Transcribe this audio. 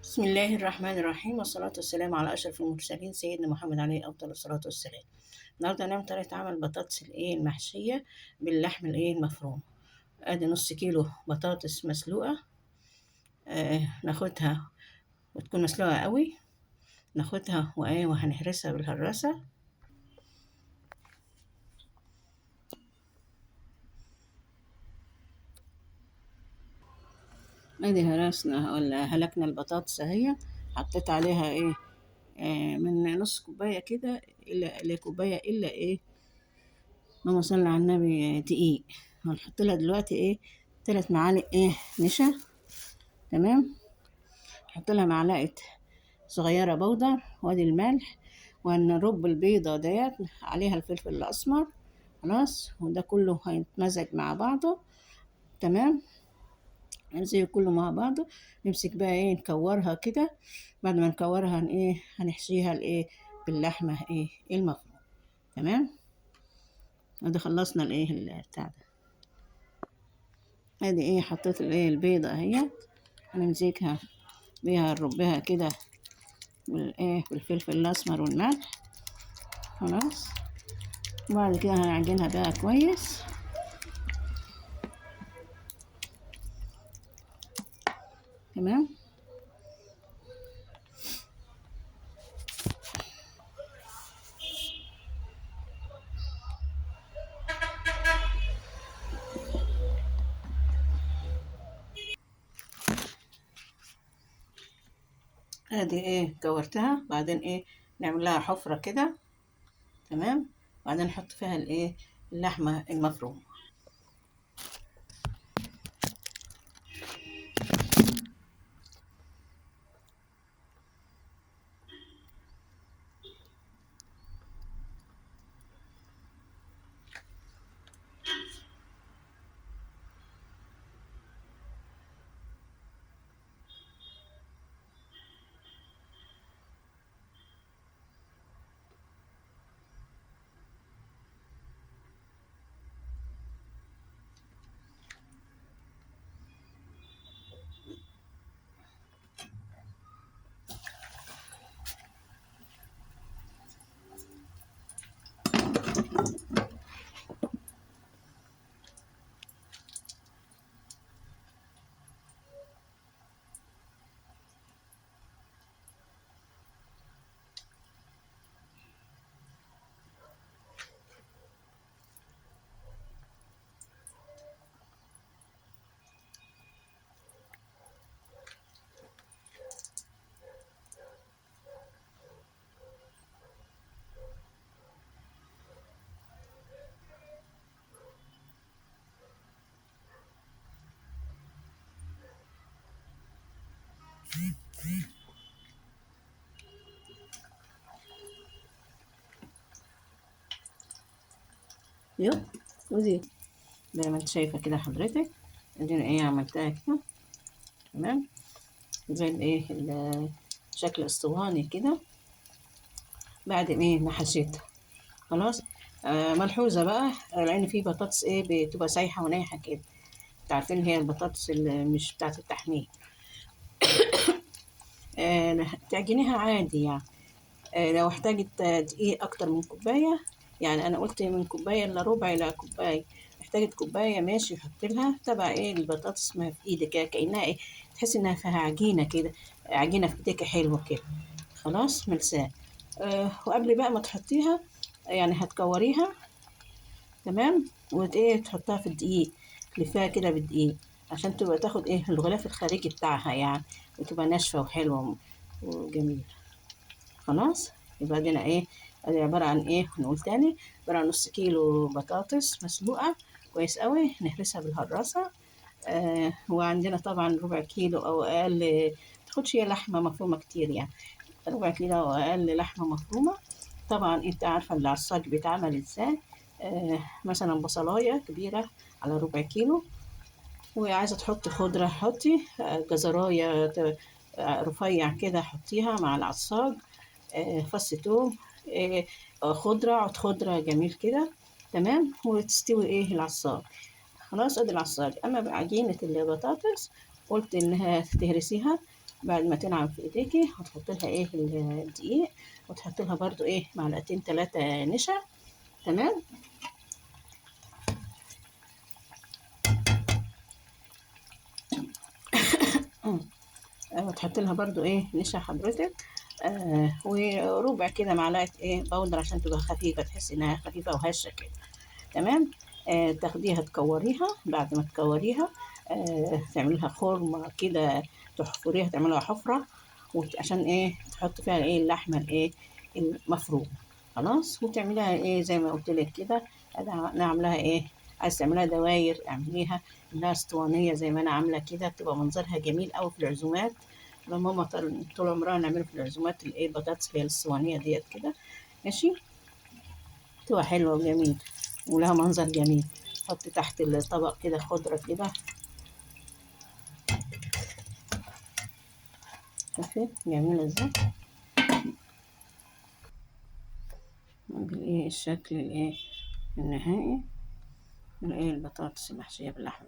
بسم الله الرحمن الرحيم، والصلاة والسلام على أشرف المرسلين سيدنا محمد عليه أفضل الصلاة والسلام. النهاردة هنعمل طريقة عمل بطاطس المحشية باللحم المفروم. أدي نص كيلو بطاطس مسلوقة. ناخدها وتكون مسلوقة قوي. ناخدها وهنهرسها بالهراسة. ادي هرسنا ولا هلكنا البطاطس اهي. حطيت عليها من نص كوباية كده إلا كوباية إلا اللهم صل على النبي دقيق. هنحط لها دلوقتي 3 معالق نشا. تمام. نحط لها معلقة صغيرة بودر، وادي الملح، وهنرب البيضة ديت عليها الفلفل الأسمر. خلاص، وده كله هيتمزج مع بعضه. تمام. هنزل كله مع بعضه. نمسك بقى نكورها كده. بعد ما نكورها هنحشيها باللحمة المفرومة. تمام. ادي خلصنا بتاع ده. ادي حطيت البيضة اهي. هنمسكها بيها نربها كده بالفلفل الاسمر والملح. خلاص. وبعد كده هنعجنها بقى كويس. تمام. ادي كورتها. بعدين نعمل لها حفرة كده. تمام. بعدين نحط فيها اللحمة المفرومة. يو ودي زي ما انت شايفة كده حضرتك. ادينا عملتها كده. تمام. زي الشكل اسطواني كده. بعد ما حشيتها. خلاص. ملحوظة بقى، لأن في بطاطس بتبقى سايحة ونايحة كده. انتوا عارفين هي البطاطس اللي مش بتاعة التحمير. تعجنيها عادي يعني. لو احتاجت دقيق أكتر من كوباية، يعني أنا قلت من كوباية إلا ربع إلى كوباية. احتاجت كوباية ماشي، حط لها تبع البطاطس ما في إيدك كده، كأنها تحس إنها فيها عجينة كده. عجينة في إيديك حلوة كده. خلاص ملساء. وقبل بقى ما تحطيها، يعني هتكوريها. تمام. تحطها في الدقيق. تلفيها كده بالدقيق عشان تبقى تاخد الغلاف الخارجي بتاعها يعني، وتبقى ناشفة وحلوة وجميلة. خلاص. يبقى دينا ادي عبارة عن هنقول تاني. عبارة عن نص كيلو بطاطس مسلوقة كويس قوي، نهرسها بالهراسة. وعندنا طبعا ربع كيلو او اقل. متاخدش هي لحمة مفرومة كتير يعني. ربع كيلو او اقل لحمة مفرومة. طبعا انت عارفة العصاج بيتعمل ازاي. مثلا بصلاية كبيرة على ربع كيلو. وعايزة تحطي خضرة حطي. جزراية رفيع كده حطيها مع العصاج. فص توم. آه، خضرة عود خضرة جميل كده. تمام. وتستوي العصاج. خلاص ادي العصاج. اما بعجينة البطاطس قلت انها تهرسيها بعد ما تنعم في ايديكي هتحط لها ايه الدقيق، وتحط لها برضو ايه معلقتين 3 نشا. تمام. وتحط لها برضو ايه نشا حضرتك. وربع كده معلقه ايه بودر عشان تبقى خفيفه، تحس انها خفيفه وهشه كده. تمام. تاخديها تكوريها، بعد ما تكوريها تعملي لها خرم كده، تحفريها تعملها حفرة، عشان ايه تحط فيها ايه اللحمة الايه المفرومة. خلاص. وتعمليها ايه زي ما قلت لك كده. انا عاملاها ايه، عايز تعمليها دواير اعمليها انها اسطوانية زي ما انا عاملة كده، بتبقى منظرها جميل قوي في العزومات. لما ماما طول عمرها نعمله في العزومات الايه بطاطس اللي هي الاسطوانية ديت كده. ماشي. تبقى حلوة وجميلة ولها منظر جميل. حط تحت الطبق كده خضرة كده. شوفي جميلة ازاي بالايه الشكل الايه النهائي. الايه البطاطس المحشية باللحمة.